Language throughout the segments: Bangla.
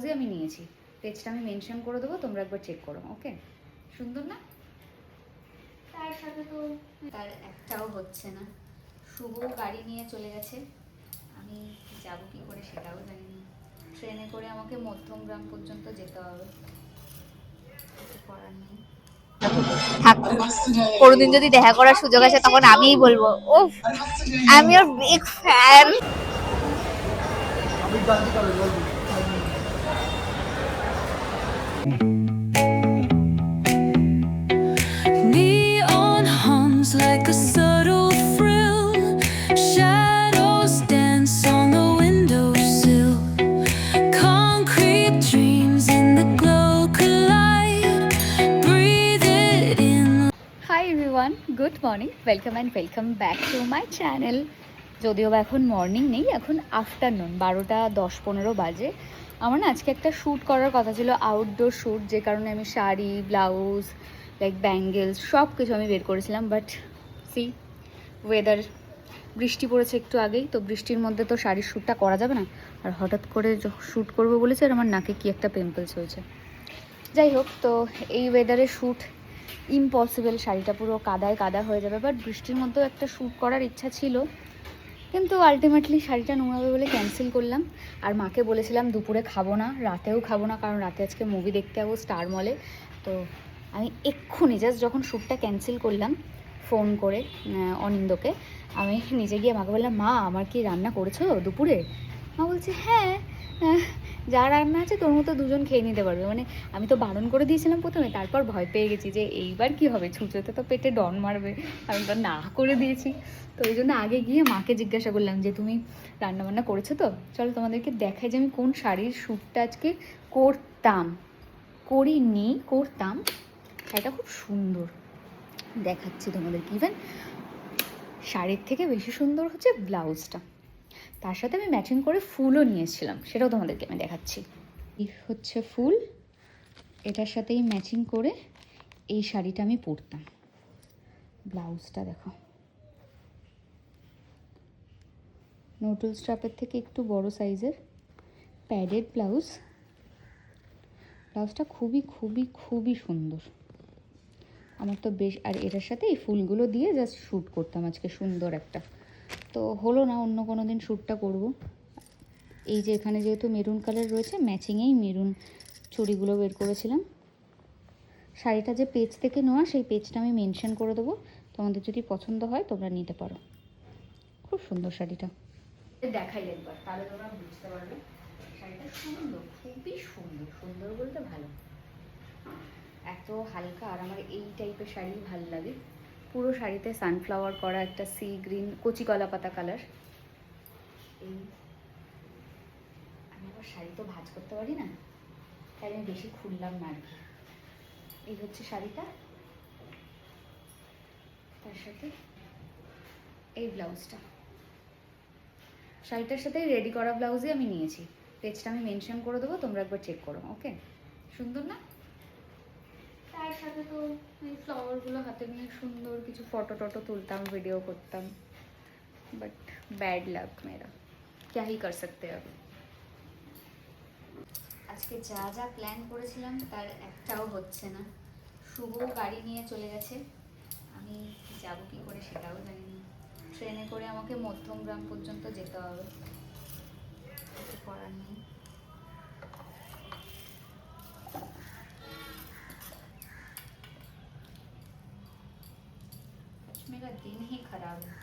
ব্লাউজই আমি নিয়েছি। পেজটা আমি মেনশন করে দেবো, তোমরা একবার চেক করো। ওকে, সুন্দর না? তার সাথে তো তার একটাও হচ্ছে না। শুভ গাড়ি নিয়ে চলে গেছে, আমি যাবো কি করে সেটাও জানি না। ট্রেনে করে আমাকে মধ্যমগ্রাম পর্যন্ত যেতে হবে, কিছু করার নেই। কোনোদিন যদি দেখা করার সুযোগ আসে তখন আমিই বলবো ও আমি ওর big fan. Neon hums like a subtle thrill. Shadows dance on the windowsill. Concrete dreams in the glow collide. Breathe it in. Hi everyone, good morning, welcome and welcome back to my channel. যদিও বা এখন মর্নিং নেই, এখন আফটারনুন 12টা 10-15 বাজে। আমার না আজকে একটা শ্যুট করার কথা ছিল, আউটডোর শ্যুট, যে কারণে আমি শাড়ি, ব্লাউজ, লাইক ব্যাঙ্গেলস সব কিছু আমি বের করেছিলাম। বাট সি ওয়েদার, বৃষ্টি পড়েছে একটু আগেই, তো বৃষ্টির মধ্যে তো শাড়ির শ্যুটটা করা যাবে না। আর হঠাৎ করে শ্যুট করবো বলেছে, আর আমার নাকে কি একটা পিম্পলস হয়েছে। যাই হোক, তো এই ওয়েদারে শ্যুট ইম্পসিবল, শাড়িটা পুরো কাদায় কাদা হয়ে যাবে। বাট বৃষ্টির মধ্যেও একটা শ্যুট করার ইচ্ছা ছিল, কিন্তু আলটিমেটলি শাড়িটা নোংরাবে বলে ক্যান্সেল করলাম। আর মাকে বলেছিলাম দুপুরে খাবো না, রাতেও খাবো না, কারণ রাতে আজকে মুভি দেখতে যাবো স্টার মলে। তো আমি এক্ষুনি জাস্ট যখন শ্যুটটা ক্যান্সেল করলাম, ফোন করে অনিন্দকে, আমি নিজে গিয়ে মাকে বললাম, মা আমার কি রান্না করেছো দুপুরে? মা বলছে হ্যাঁ, যা রান্না আছে তোর মতো দুজন খেয়ে নিতে পারবে। মানে আমি তো বারণ করে দিয়েছিলাম প্রথমে, তারপর ভয় পেয়ে গেছি যে এইবার কি হবে, ছুঁচোতে তো পেটে ডন মারবে, আমি তো না করে দিয়েছি। তো ওই জন্য আগে গিয়ে মাকে জিজ্ঞাসা করলাম যে তুমি রান্নাবান্না করেছো তো? চলো তোমাদেরকে দেখাই যে আমি কোন শাড়ির শ্যুটটা আজকে করতাম, করিনি, করতাম। শাড়িটা খুব সুন্দর, দেখাচ্ছি তোমাদেরকে। ইভেন শাড়ির থেকে বেশি সুন্দর হচ্ছে ব্লাউজটা, তার সাথে আমি ম্যাচিং করে ফুলও নিয়ে এসেছিলাম, সেটাও তোমাদেরকে আমি দেখাচ্ছি। এই হচ্ছে ফুল, এটার সাথেই ম্যাচিং করে এই শাড়িটা আমি পরতাম। ব্লাউজটা দেখো, নোটল স্ট্র্যাপের থেকে একটু বড় সাইজের প্যাডেড ব্লাউজ। ব্লাউজটা খুবই খুবই খুবই সুন্দর, আমার তো বেশ। আর এটার সাথে এই ফুলগুলো দিয়ে জাস্ট শ্যুট করতাম আজকে সুন্দর একটা। তো হলো না, অন্য কোনো দিন শ্যুটটা করবো। এই যে এখানে যেহেতু মেরুন কালার রয়েছে, ম্যাচিংয়েই মেরুন চুড়িগুলো বের করেছিলাম। শাড়িটা যে পেজ থেকে নেওয়া, সেই পেজটা আমি মেনশন করে দেবো, তোমাদের যদি পছন্দ হয় তোমরা নিতে পারো। খুব সুন্দর শাড়িটা, দেখাই একবার, তাহলে তোমরা বুঝতে পারবে। শাড়িটা সুন্দর, খুবই সুন্দর, সুন্দর বলতে ভালো, এত হালকা। আর আমার এই টাইপের শাড়ি ভালো লাগে। পুরো শাড়িতে সানফ্লাওয়ার করা একটা সি গ্রিন কচি কলা পাতা কালার। এই আমি আবার শাড়ি তো ভাঁজ করতে পারি না, তাই আমি বেশি খুললাম না আর কি। এই হচ্ছে শাড়িটা, তার সাথে এই ব্লাউজটা। শাড়িটার সাথে রেডি করা ব্লাউজই আমি নিয়েছি, পেজটা আমি মেনশন করে দেবো, তোমরা একবার চেক করো। ওকে, সুন্দর না? তার সাথে তো এই ফ্লাওয়ারগুলো হাতে নিয়ে সুন্দর কিছু ফটো টটো তুলতাম, ভিডিও করতাম। বাট ব্যাড লাক মেরা, ক্যা হি কর সকতে হ্যায়। আজকে যা যা প্ল্যান করেছিলাম তার একটাও হচ্ছে না। শুভ গাড়ি নিয়ে চলে গেছে, আমি যাবো কি করে সেটাও জানি না। ট্রেনে করে আমাকে মধ্যমগ্রাম পর্যন্ত যেতে হবে, কিছু করার নেই। मेरा दिन ही खराब है।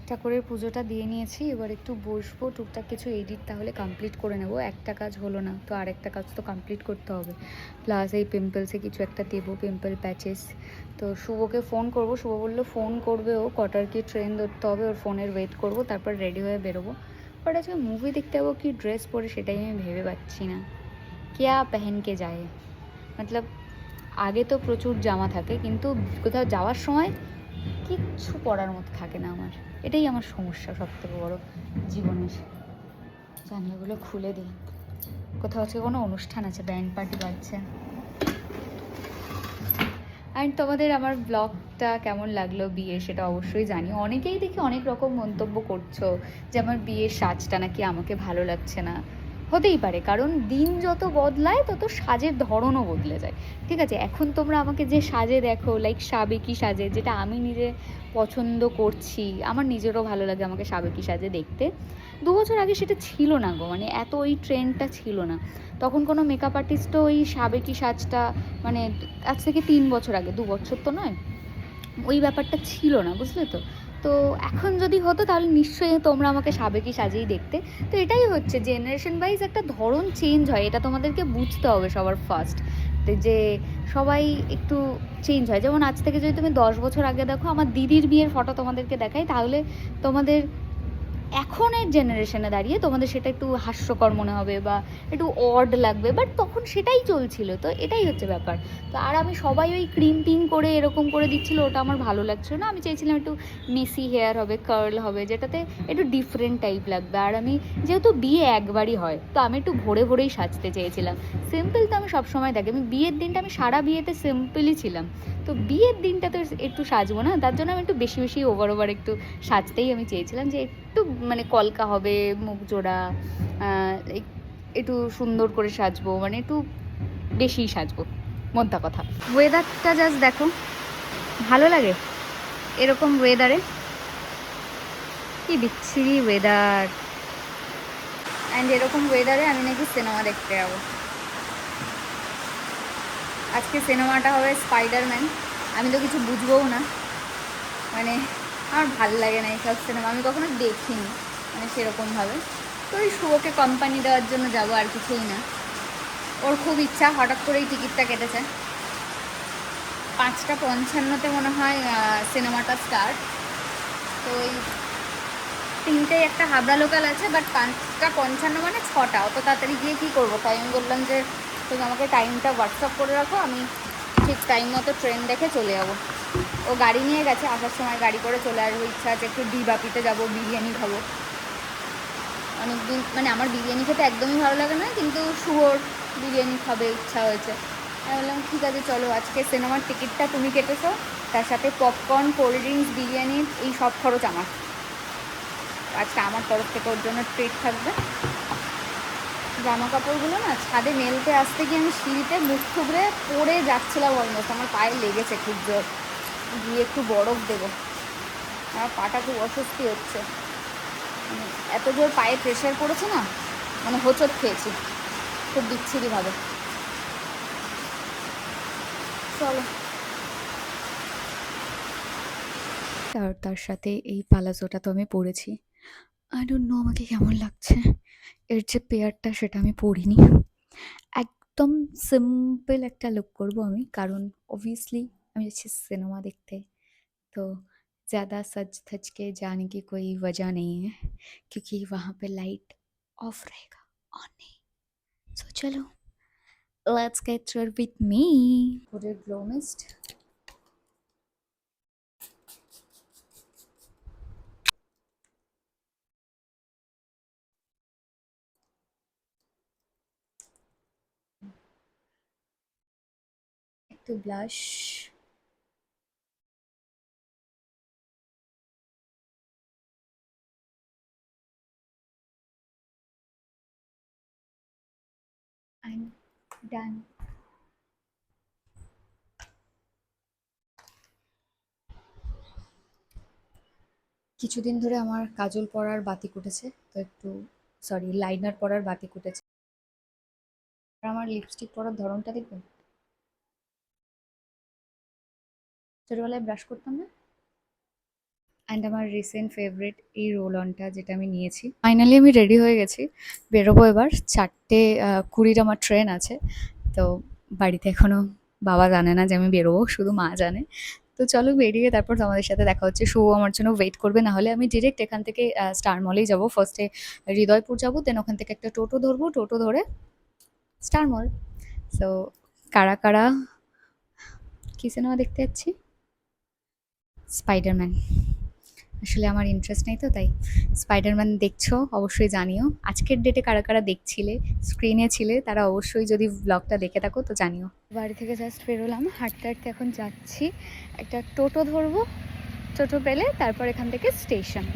ঠাকুরের পুজোটা দিয়ে নিয়েছি, এবার একটু বসবো, টুকটাক কিছু এডিট তাহলে কমপ্লিট করে নেব। একটা কাজ হলো না তো আরেকটা কাজ তো কমপ্লিট করতে হবে, প্লাস এই পিম্পলসে কিছু একটা দেবো, পিম্পল প্যাচেস। তো শুভকে ফোন করব, শুভ বললো ফোন করবে ও, কটার কি ট্রেন ধরতে হবে, ওর ফোনের ওয়েট করব, তারপর রেডি হয়ে বেরোবো। বাট আজকে মুভি দেখতে যাবো, কি ড্রেস পরে সেটাই আমি ভেবে পাচ্ছি না। কেয়া পেহেন কে যায়, মতলব আগে তো প্রচুর জামা থাকে, কিন্তু কোথাও যাওয়ার সময় কিচ্ছু পরার মতো থাকে না আমার। এটাই আমার সমস্যা সবথেকে বড় জীবনের। জানলাগুলো খুলে দিই, কোথাও আজকে কোনো অনুষ্ঠান আছে, ব্যান্ড পার্টি বাজছে। অ্যান্ড তোমাদের আমার ব্লগটা কেমন লাগলো বিয়ে, সেটা অবশ্যই জানি। অনেকেই দেখি অনেক রকম মন্তব্য করছো যে আমার বিয়ের সাজটা নাকি আমাকে ভালো লাগছে না। হতেই পারে, কারণ দিন যত বদলায় তত সাজের ধরনও বদলে যায়। ঠিক আছে, এখন তোমরা আমাকে যে সাজে দেখো, লাইক সাবেকি সাজে, যেটা আমি নিজে পছন্দ করছি, আমার নিজেরও ভালো লাগে আমাকে সাবেকি সাজে দেখতে। 2 বছর আগে সেটা ছিল না গো, মানে এত ওই ট্রেন্ডটা ছিল না। তখন কোনো মেকআপ আর্টিস্টও ওই সাবেকি সাজটা, মানে আজ থেকে 3 বছর আগে, 2 বছর তো নয়, ওই ব্যাপারটা ছিল না, বুঝলে তো। তো এখন যদি হতো তাহলে নিশ্চয়ই তোমরা আমাকে সাবেকি সাজেই দেখতে। তো এটাই হচ্ছে, জেনারেশন ওয়াইজ একটা ধরন চেঞ্জ হয়, এটা তোমাদেরকে বুঝতে হবে সবার ফার্স্ট, যে সবাই একটু চেঞ্জ হয়। যেমন আজ থেকে যদি তুমি 10 বছর আগে দেখো, আমার দিদির বিয়ের ফটো তোমাদেরকে দেখাই, তাহলে তোমাদের এখনের জেনারেশনে দাঁড়িয়ে তোমাদের সেটা একটু হাস্যকর মনে হবে বা একটু অড লাগবে, বাট তখন সেটাই চলছিল। তো এটাই হচ্ছে ব্যাপার। তো আর আমি সবাই ওই ক্রিম্পিং করে এরকম করে দিচ্ছিল, ওটা আমার ভালো লাগছিল না। আমি চাইছিলাম একটু মেসি হেয়ার হবে, কার্ল হবে, যেটাতে একটু ডিফারেন্ট টাইপ লাগবে। আর আমি যেহেতু বিয়ে একবারই হয়, তো আমি একটু ভোরে ভোরেই সাজতে চেয়েছিলাম। সিম্পল তো আমি সবসময় দেখি, আমি বিয়ের দিনটা আমি সারা বিয়েতে সিম্পলই ছিলাম, তো বিয়ের দিনটা তো একটু সাজবো না, তার জন্য আমি একটু বেশি বেশি ওভার একটু সাজতেই আমি চেয়েছিলাম, যে একটু মানে কলকা হবে, মুখ জোড়া, একটু সুন্দর করে সাজবো, মানে একটু বেশিই সাজবো, মোদ্দা কথা। ওয়েদারটা জাস্ট দেখো, ভালো লাগে এরকম ওয়েদারে, কি বিচ্ছিরি ওয়েদার। অ্যান্ড এরকম ওয়েদারে আমি নাকি সিনেমা দেখতে যাবো। আজকে সিনেমাটা হবে স্পাইডারম্যান। আমি তো কিছু বুঝবোও না, মানে আমার ভাল লাগে না এইসব সিনেমা, আমি কখনো দেখিনি মানে সেরকমভাবে। তো ওই শুভকে কোম্পানি দেওয়ার জন্য যাবো, আর কিছুই না। ওর খুব ইচ্ছা, হঠাৎ করেই টিকিটটা কেটেছে। 5:55 মনে হয় সিনেমাটা স্টার্ট। তো ওই 3টে একটা হাবড়া লোকাল আছে, বাট 5:55 মানে 6টা, অত তাড়াতাড়ি গিয়ে কী করবো। তাই আমি বললাম যে তুমি আমাকে টাইমটা হোয়াটসঅ্যাপ করে রাখো, আমি ঠিক টাইম মতো ট্রেন দেখে চলে যাবো। ও গাড়ি নিয়ে গেছে, আসার সময় গাড়ি করে চলে আসবো। ইচ্ছা আছে একটু বাপিতে যাবো, বিরিয়ানি খাবো। অনেকদিন, মানে আমার বিরিয়ানি খেতে একদমই ভালো লাগে না, কিন্তু শুভর বিরিয়ানি খাবে ইচ্ছা হয়েছে। আমি বললাম ঠিক আছে চলো, আজকে সিনেমার টিকিটটা তুমি কেটেছো, তার সাথে পপকর্ন, কোল্ড ড্রিঙ্কস, বিরিয়ানি, এই সব খরচ আমার। আজকে আমার তরফ থেকে ওর জন্য ট্রিট থাকবে। জামা কাপড়গুলো না ছাদে মেলতে আসতে গিয়ে আমি সিঁড়িতে মুখ থুবড়ে পড়ে যাচ্ছিলাম, অলমোস্ট আমার পায়ে লেগেছে খুব জোর। গিয়ে একটু বরফ দেবো, আমার পাটা খুব অস্বস্তি হচ্ছে, মানে এত জোর পায়ে প্রেশার পড়েছে না, মানে হোঁচট খেয়েছি খুব বিচ্ছিরিভাবে। চলো। তার সাথে এই পালাজোটা তো আমি পরেছি, আই ডোন্ট নো আমাকে কেমন লাগছে। এর যে পেয়ারটা সেটা আমি পরিনি, একদম সিম্পল একটা লুক করব আমি, কারণ অবভিয়াসলি আমি যাচ্ছি সিনেমা দেখতে। तो ज़्यादा सज धज के जाने की कोई वजह नहीं है, क्योंकि वहाँ पे लाइट ऑफ रहेगा, ऑन नहीं। सो चलो, let's get started with me. Put it glow mist. একটু ব্লাশ, I'm done. কিছুদিন ধরে আমার কাজল পরার বাতি উঠেছে, তো একটু সরি লাইনার পরার বাতি উঠেছে। আর আমার লিপস্টিক পরার ধরনটা দেখবেন, ছোটোবেলায় ব্রাশ করতাম না। অ্যান্ড আমার রিসেন্ট ফেভারিট এই রোল অনটা, যেটা আমি নিয়েছি। ফাইনালি আমি রেডি হয়ে গেছি, বেরোবো এবার। 4:20 আমার ট্রেন আছে। তো বাড়িতে এখনও বাবা জানে না যে আমি বেরোবো, শুধু মা জানে। তো চলো বেরিয়ে তারপর তোমাদের সাথে দেখা হচ্ছে। শুভ আমার জন্য ওয়েট করবে, না হলে আমি ডিরেক্ট এখান থেকে স্টার মলেই যাবো। ফার্স্টে হৃদয়পুর যাবো, দেন ওখান থেকে একটা টোটো ধরবো, টোটো ধরে স্টার মল। সো কারা কারা কী সিনেমা দেখতে যাচ্ছি? স্পাইডারম্যান। আসলে আমার ইন্টারেস্ট নেই তো, তাই স্পাইডারম্যান দেখছো অবশ্যই জানিও। আজকের ডেটে কারা কারা দেখছিলে, স্ক্রিনে ছিলে, তারা অবশ্যই যদি ব্লগটা দেখে থাকো তো জানিও। বাড়ি থেকে জাস্ট বেরোলাম, হাঁটতে হাঁটতে এখন যাচ্ছি। একটা টোটো ধরবো, টোটো পেলে তারপর এখান থেকে স্টেশন।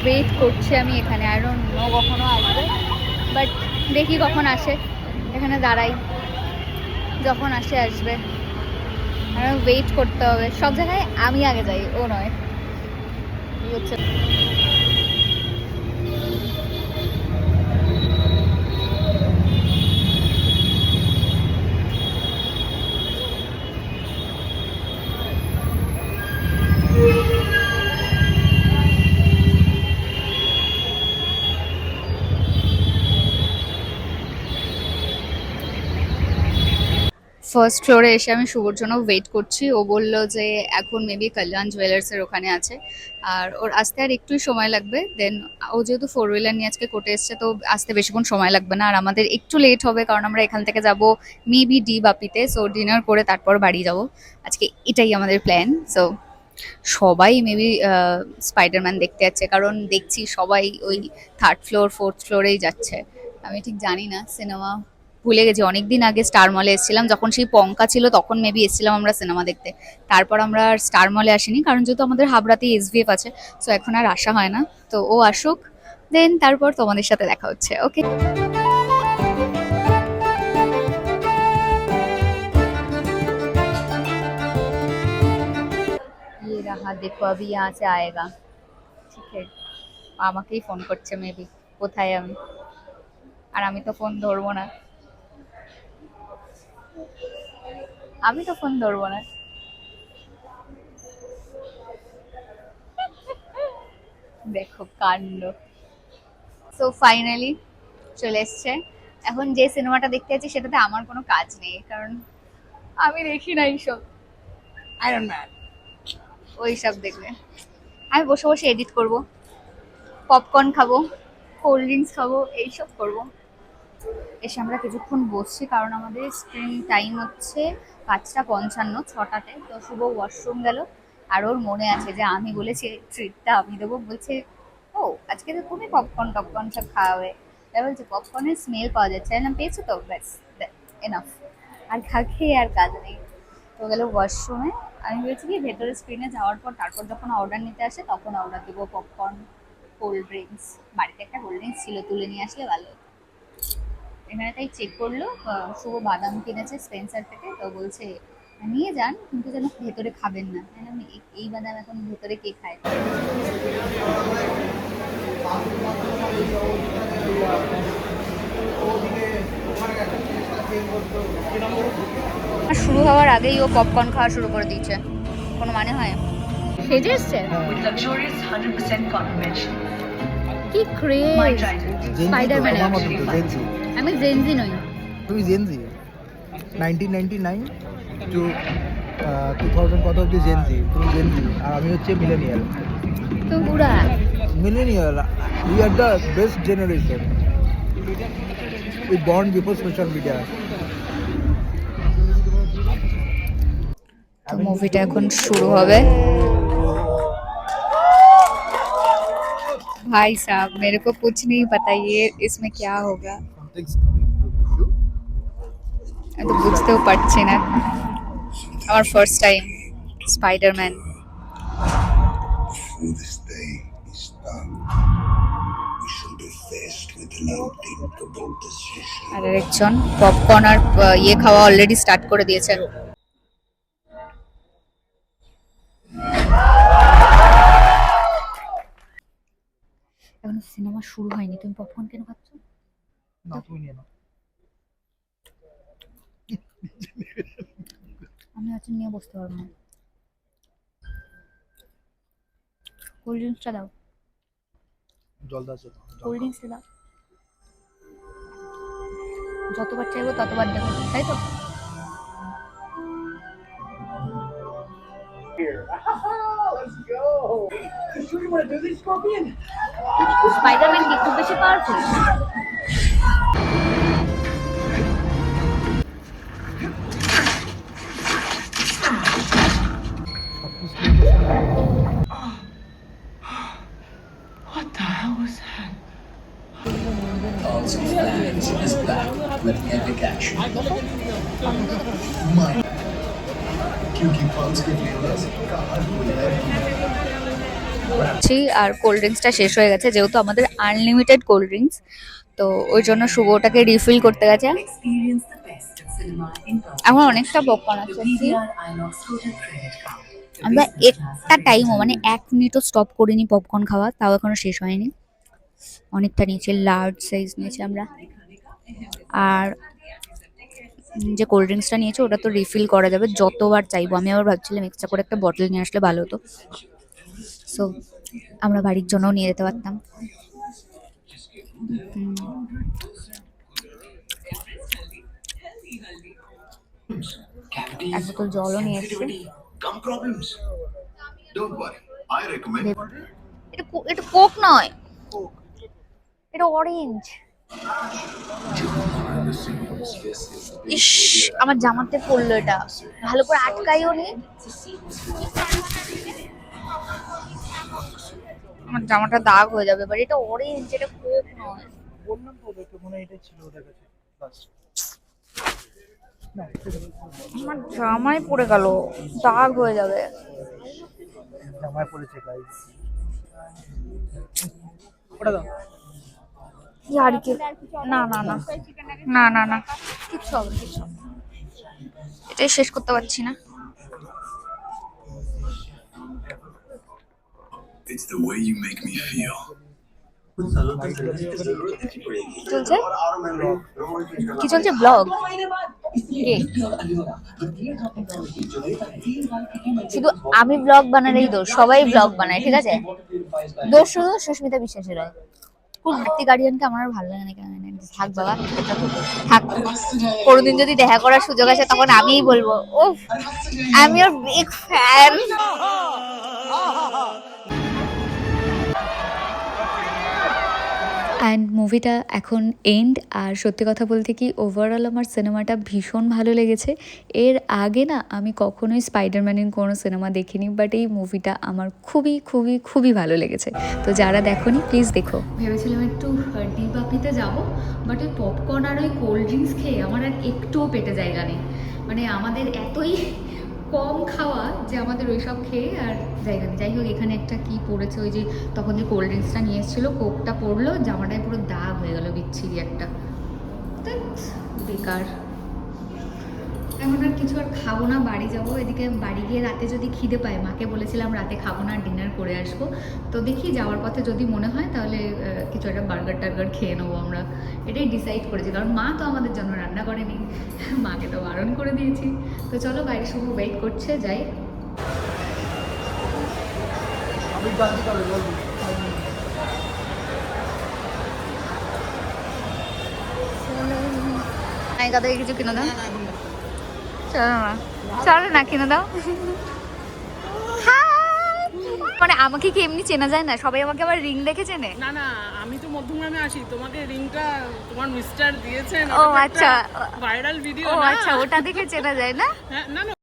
ওয়েট করছি আমি এখানে, আই ডোন্ট নো কখনো আসবে, বাট দেখি কখন আসে। এখানে দাঁড়াই, যখন আসে আসবে। আর ওয়েট করতে হবে, সব জায়গায় আমি আগে যাই, ও নয়। এই হচ্ছে ফার্স্ট ফ্লোরে এসে আমি শুভর জন্য ওয়েট করছি। ও বলল যে এখন মেবি কল্যাণ জুয়েলার্সের ওখানে আছে, আর ওর আসতে আর একটুই সময় লাগবে। দেন ও যেহেতু 4 হুইলার নিয়ে আজকে কোর্টে এসছে, তো আসতে বেশিক্ষণ সময় লাগবে না। আর আমাদের একটু লেট হবে, কারণ আমরা এখান থেকে যাব মেবি ডি বাপিতে। সো ডিনার করে তারপর বাড়ি যাব আজকে, এটাই আমাদের প্ল্যান। সো সবাই মেবি স্পাইডারম্যান দেখতে যাচ্ছে, কারণ দেখছি সবাই ওই 3rd ফ্লোর 4th ফ্লোরেই যাচ্ছে। আমি ঠিক জানি না, সিনেমা ভুলে গেছি। অনেকদিন আগে স্টার মলে এসেছিলাম, যখন সেই পঙ্কা ছিল, তখন মেবি এসেছিলাম আমরা সিনেমা দেখতে। তারপর আমরা আর স্টার মলে আসিনি, কারণ যেহেতু আমাদের হাবড়াতে এসভিএফ আছে। সো এখন আর আসা হয় না। তো ও আসুক, দেন তারপর তোমাদের সাথে দেখা হচ্ছে। ওকে। ये रहा, देखो अभी यहाँ से आएगा। ঠিক আছে, আমাকেই ফোন করছে মেবি, কোথায় আমি। আর আমি তো ফোন ধরবো না, আমি তো ফোন ধরবো না। দেখো কাণ্ড। সো ফাইনালি চলে এসছে। এখন যে সিনেমাটা দেখতে যাচ্ছি সেটাতে আমার কোনো কাজ নেই, কারণ আমি দেখি না এইসব। আই ডোন্ট নো, ওই সব দেখবে। আমি বসে বসে এডিট করব, পপকর্ন খাবো, কোল্ড ড্রিঙ্কস খাবো, এইসব করবো। এসে আমরা কিছুক্ষণ বসছি, কারণ আমাদের স্ক্রিন টাইম হচ্ছে 5:55, 6টাতে। তো শুভ ওয়াশরুম গেল, আর ওর মনে আছে যে আমি বলেছি ট্রিটটা আমি দেবো। বলছে ও আজকে তো তুমি পপকর্ন টপকর্ন সব খাওয়াবে, তাই বলছে পপকর্নের স্মেল পাওয়া যাচ্ছে। আমি পেয়েছো তো, ব্যাস এনাফ, আর খেয়ে আর কাজ নেই। তো গেল ওয়াশরুমে। আমি বলছি কি ভেতরে স্ক্রিনে যাওয়ার পর তারপর যখন অর্ডার নিতে আসে তখন অর্ডার দেবো পপকর্ন, কোল্ড ড্রিঙ্কস। বাড়িতে একটা কোল্ড ড্রিঙ্কস ছিল, তুলে নিয়ে আসলে ভালো হতো। এখানে তাই চেক করলো, শুভ বাদাম কিনেছে স্পেন্সার থেকে। তো বলছে নিয়ে যান, কিন্তু যেন ভেতরে খাবেন না। আমি এই বাদাম এখন ভেতরে কে খায়? শুরু হওয়ার আগেই ও পপকর্ন খাওয়া শুরু করে দিয়েছে, কোনো মানে হয়? সেজে এসছে with luxurious 100% confirmation. কি ক্রেজ My trident. স্পাইডারম্যান। আমি জেনজি নই। তুমি জেনজি 1999 টু 2000 কত অবধি জেনজি, তুমি জেনজি আর আমি হচ্ছে মিলেনিয়াল। তুমি বুড়া। millennial. We are the best generation. We born before social media. তো মুভিটা এখন শুরু হবে। भाई साहब मेरे को कुछ नहीं पता ये इसमें क्या होगा, Something's coming. You? আমি তো বুঝতেও পারছি না। আমার first time Spiderman. Before this day is done, we shall be faced with an unthinkable decision. আর একজন পপকর্ন আর ইয়ে খাওয়া অলরেডি স্টার্ট করে দিয়েছে। এখনো সিনেমা শুরু হয়নি, তুমি পপকর্ন কেন খাচ্ছ? না তুমি নিয়ে নাও। আমি হচ্ছে নিয়ে বসতে পারবো না। কোল্ড ড্রিঙ্কসটা দাও, জল দাও। কোল্ড ড্রিঙ্কসটা দাও। যতবার চাইবো ততবার দেবো, তাই তো? স্পাইডারম্যান কি খুব বেশি powerful? What the hell was that? Pulse Flags is back with epic action. My क्योंकि Pulse के flavors कहाँ भूले আর কোল্ড ড্রিঙ্কসটা শেষ হয়ে গেছে, যেহেতু আমাদের আনলিমিটেড কোল্ড ড্রিঙ্কস, তো ওই জন্য শুভ ওটাকে রিফিল করতে গেছে। Experience the best of cinema in Pulse. এখন অনেকটা পপকর্ন আছে। VDR INOX Total Credit Card. আমরা একটা টাইমও মানে 1 মিনিটও স্টপ করিনি পপকর্ন খাওয়া, তাও এখনো শেষ হয়নি। অনেকটা নিয়েছি, লার্জ সাইজ নিয়েছি আমরা। আর যে কোল্ড ড্রিঙ্কসটা নিয়েছি ওটা তো রিফিল করা যাবে যতবার চাইবো। আমি আবার ভাবছিলাম এক্সট্রা করে একটা বটল নিয়ে আসলে ভালো হতো, সো আমরা বাড়ির জন্যও নিয়ে যেতে পারতাম। এক বোতল জলও নিয়ে এসেছি। Come problems. Don't worry. I recommend. এটা কোক নয়, এটা অরেঞ্জ। ইস, আমার জামাতে পড়লো এটা, ভালো করে আটকাইও নি। আমার জামাটা দাগ হয়ে যাবে, বাট এটা অরেঞ্জ, এটা কোক নয়। বললাম তো ওদেরকে, মনে হয় এটা ছিল ওদের কাছে। বাস। না, আমার জামাই পড়ে গেল, দাগ হয়ে যাবে। জামায় পড়েছে গাইস। ওটা দাও। আর কি? না না না না না না, কিচ্ছু হবে না, কিচ্ছু হবে না। এটাই শেষ করতে পারছি না। It's the way you make me feel. চলছে কি চলছে? ব্লগ কে? শুধু আমি ব্লগ বানালেই দোষ, সবাই ব্লগ বানায়, ঠিক আছে? দোষ শুধু সুস্মিতা বিশ্বাসের হয়। কোন আর্থিক গার্ডিয়ানকে আমার আর ভালো লাগে না, কেন থাক বাবা, থাক। কোনোদিন যদি দেখা করার সুযোগ আসে তখন আমিই বলবো, ও আমি ওর বিগ ফ্যান। অ্যান্ড মুভিটা এখন এন্ড। আর সত্যি কথা বলতে কি, ওভারঅল আমার সিনেমাটা ভীষণ ভালো লেগেছে। এর আগে না আমি কখনোই স্পাইডারম্যানের কোনো সিনেমা দেখিনি, বাট এই মুভিটা আমার খুবই খুবই খুবই ভালো লেগেছে। তো যারা দেখোনি প্লিজ দেখো। ভেবেছিলাম একটু ডিবাপিতে যাব, বাট ওই পপকর্ন আর ওই কোল্ড ড্রিঙ্কস খেয়ে আমার আর একটুও পেটে জায়গা নেই। মানে আমাদের এতই কম খাওয়া যে আমাদের ওইসব খেয়ে আর জায়গা নেই। যাই হোক, এখানে একটা কি পড়েছে, ওই যে তখন যে কোল্ড ড্রিঙ্কসটা নিয়ে এসেছিলো, কোকটা পড়লো, জামাটায় পুরো দাগ হয়ে গেল বিচ্ছিরি একটা, বেকার। এখন আর কিছু আর খাবো না, বাড়ি যাবো। এদিকে বাড়ি গিয়ে রাতে যদি খিদে পায়, মাকে বলেছিলাম রাতে খাবো না, ডিনার করে আসবো। তো দেখি যাওয়ার পথে যদি মনে হয় তাহলে কিছু একটা বার্গার টার্গার খেয়ে নেবো আমরা, এটাই ডিসাইড করেছি। কারণ মা তো আমাদের জন্য রান্না করেনি, মাকে তো বারণ করে দিয়েছি। তো চলো, বাইরে শুভ ওয়েট করছে, যাই। আমি জানতে পারবো জলদি। নায়িকা থেকে কিছু কিনে দাও, চলো না, চলো না, কিনে দাও। মানে আমাকে কি এমনি চেনা যায় না? সবাই আমাকে আবার রিং দেখে চেনে? না না, আমি তো মধ্যমগ্রামে আসি, তোমাকে রিংটা তোমার মিস্টার দিয়েছেন। ও আচ্ছা, ভাইরাল ভিডিও ও না? আচ্ছা, ওটা দেখে চেনা যায় না? হ্যাঁ, না না।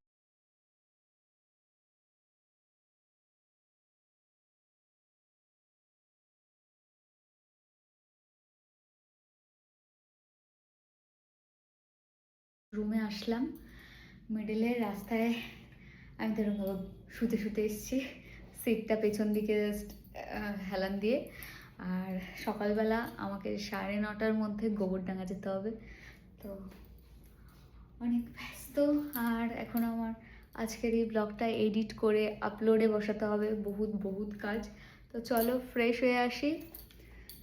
রুমে আসলাম, মিডলের রাস্তায় আমি তো এরকম শুতে শুতে এসেছি, সিটটা পেছন দিকে জাস্ট হেলান দিয়ে। আর সকালবেলা আমাকে 9:30টার মধ্যে গোবরডাঙ্গা যেতে হবে, তো অনেক ব্যস্ত। আর এখন আমার আজকের এই ব্লগটা এডিট করে আপলোডে বসাতে হবে, বহুত বহুত কাজ। তো চলো ফ্রেশ হয়ে আসি,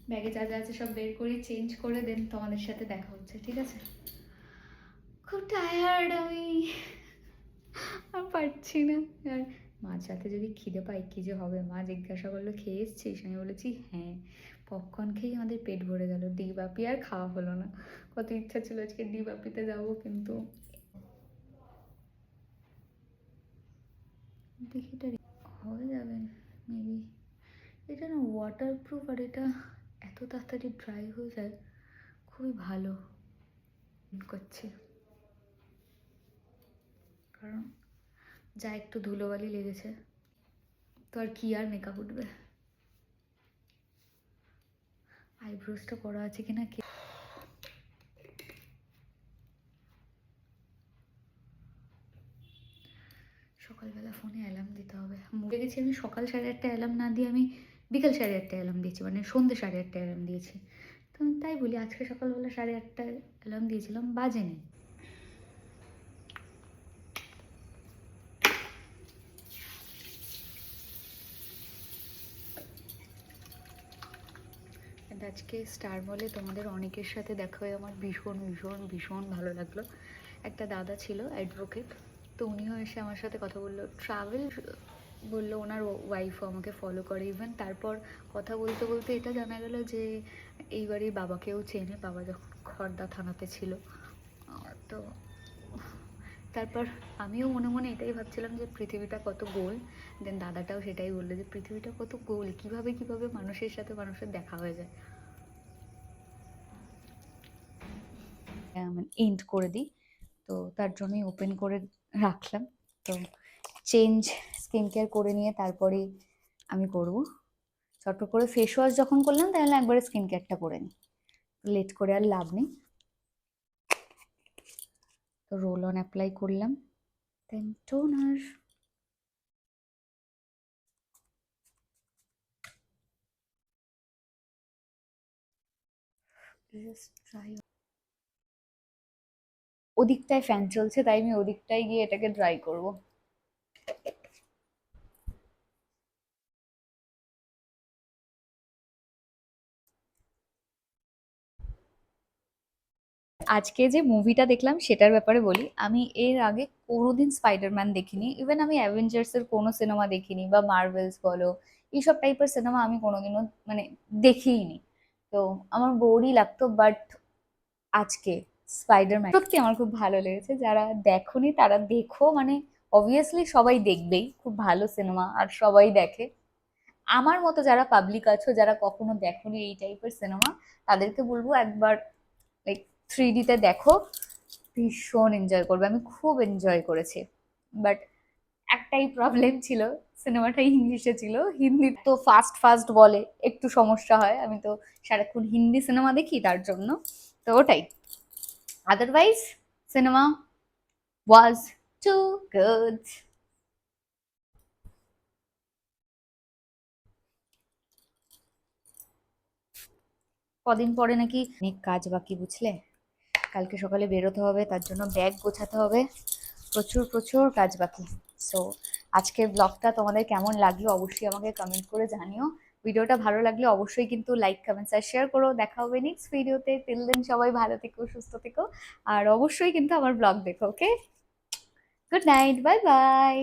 ব্যাগে যা যা আছে সব বের করি, চেঞ্জ করে দেন তোমাদের সাথে দেখা হচ্ছে, ঠিক আছে? খুব টায়ার্ড আমি, আর পারছি না। আর মাঝরাতে যদি খিদে পাই কী যে হবে, মা জিজ্ঞাসা করলো খেয়ে এসছিস, আমি বলেছি হ্যাঁ। পপকর্ন খেয়েই আমাদের পেট ভরে গেল, ডিবাপি আর খাওয়া হলো না। কত ইচ্ছা ছিল আজকে ডিবাপিতে যাবো, কিন্তু দেখি এটা হয়ে যাবে মেবি। এটা না ওয়াটারপ্রুফ, আর এটা এত তাড়াতাড়ি ড্রাই হয়ে যায়, খুবই ভালো করছে। কারণ যা একটু ধুলোবালি লেগেছে, তো আর কি আর মেকআপ উঠবে। আইব্রোসটা করা আছে কিনা কি, সকালবেলা ফোনে অ্যালার্ম দিতে হবে। মুখে গেছি আমি সকাল 8:30 অ্যালার্ম না দিয়ে আমি বিকাল 8:30 অ্যালার্ম দিয়েছি, মানে সন্ধ্যে 8:30 অ্যালার্ম দিয়েছি। তো আমি তাই বলি, আজকে সকালবেলা 8:30 অ্যালার্ম দিয়েছিলাম, বাজেনি। আজকে স্টার মলে তোমাদের অনেকের সাথে দেখা হয়ে আমার ভীষণ ভীষণ ভীষণ ভালো লাগলো। একটা দাদা ছিল অ্যাডভোকেট, তো উনিও এসে আমার সাথে কথা বললো, ট্রাভেল বললো, ওনার ওয়াইফও আমাকে ফলো করে ইভেন। তারপর কথা বলতে বলতে এটা জানা গেল যে এই বাড়ির বাবাকেও চেনে, বাবা যখন খড়দা থানাতে ছিল। তো তারপর আমিও মনে মনে এটাই ভাবছিলাম যে পৃথিবীটা কত গোল। দেন দাদাটাও সেটাই বললো যে পৃথিবীটা কত গোল, কিভাবে কিভাবে মানুষের সাথে মানুষের দেখা হয়ে যায়। এন্ড করে দিই, তো তার জন্যই ওপেন করে রাখলাম। তো চেঞ্জ স্কিন কেয়ার করে নিয়ে তারপরে আমি করব। চটপট করে ফেস ওয়াশ যখন করলাম তাহলে একবারে স্কিন কেয়ারটা করে নিই, লেট করে আর লাভ নেই। তো রোল অন অ্যাপ্লাই করলাম, দেন টোনার। ওদিকটায় ফ্যান চলছে, তাই আমি ওদিকটায় গিয়ে এটাকে ড্রাই করব। আজকে যে মুভিটা দেখলাম সেটার ব্যাপারে বলি। আমি এর আগে কোনোদিন স্পাইডারম্যান দেখিনি, ইভেন আমি অ্যাভেঞ্জার্সের কোনো সিনেমা দেখিনি, বা মার্ভেলস বলো, এইসব টাইপের সিনেমা আমি কোনোদিনও মানে দেখিইনি। তো আমার বোরই লাগতো, বাট আজকে স্পাইডারম্যান সত্যি আমার খুব ভালো লেগেছে। যারা দেখোনি তারা দেখো, মানে অবভিয়াসলি সবাই দেখবেই, খুব ভালো সিনেমা আর সবাই দেখে। আমার মতো যারা পাবলিক আছো, যারা কখনো দেখোনি এই টাইপের সিনেমা, তাদেরকে বলবো একবার লাইক 3D-তে দেখো, ভীষণ এনজয় করবে। আমি খুব এনজয় করেছি, বাট একটাই প্রবলেম ছিল, সিনেমাটা ইংলিশে ছিল, হিন্দি তো ফাস্ট ফাস্ট বলে, একটু সমস্যা হয়। আমি তো সারাক্ষণ হিন্দি সিনেমা দেখি, তার জন্য। তো ওটাই, আদারওয়াইজ সিনেমা ওয়াজ টু গুড। কদিন পরে নাকি অনেক কাজ বাকি, বুঝলে? কালকে সকালে বেরোতে হবে, তার জন্য ব্যাগ গোছাতে হবে, প্রচুর প্রচুর কাজ বাকি। সো আজকের ব্লগটা তোমাদের কেমন লাগলো অবশ্যই আমাকে কমেন্ট করে জানিও। ভিডিওটা ভালো লাগলে অবশ্যই কিন্তু লাইক, কমেন্টস আর শেয়ার করো। দেখা হবে নেক্সট ভিডিওতে। টিল দেন সবাই ভালো থেকো, সুস্থ থেকো, আর অবশ্যই কিন্তু আমার ব্লগ দেখো। ওকে, গুড নাইট, বাই বাই।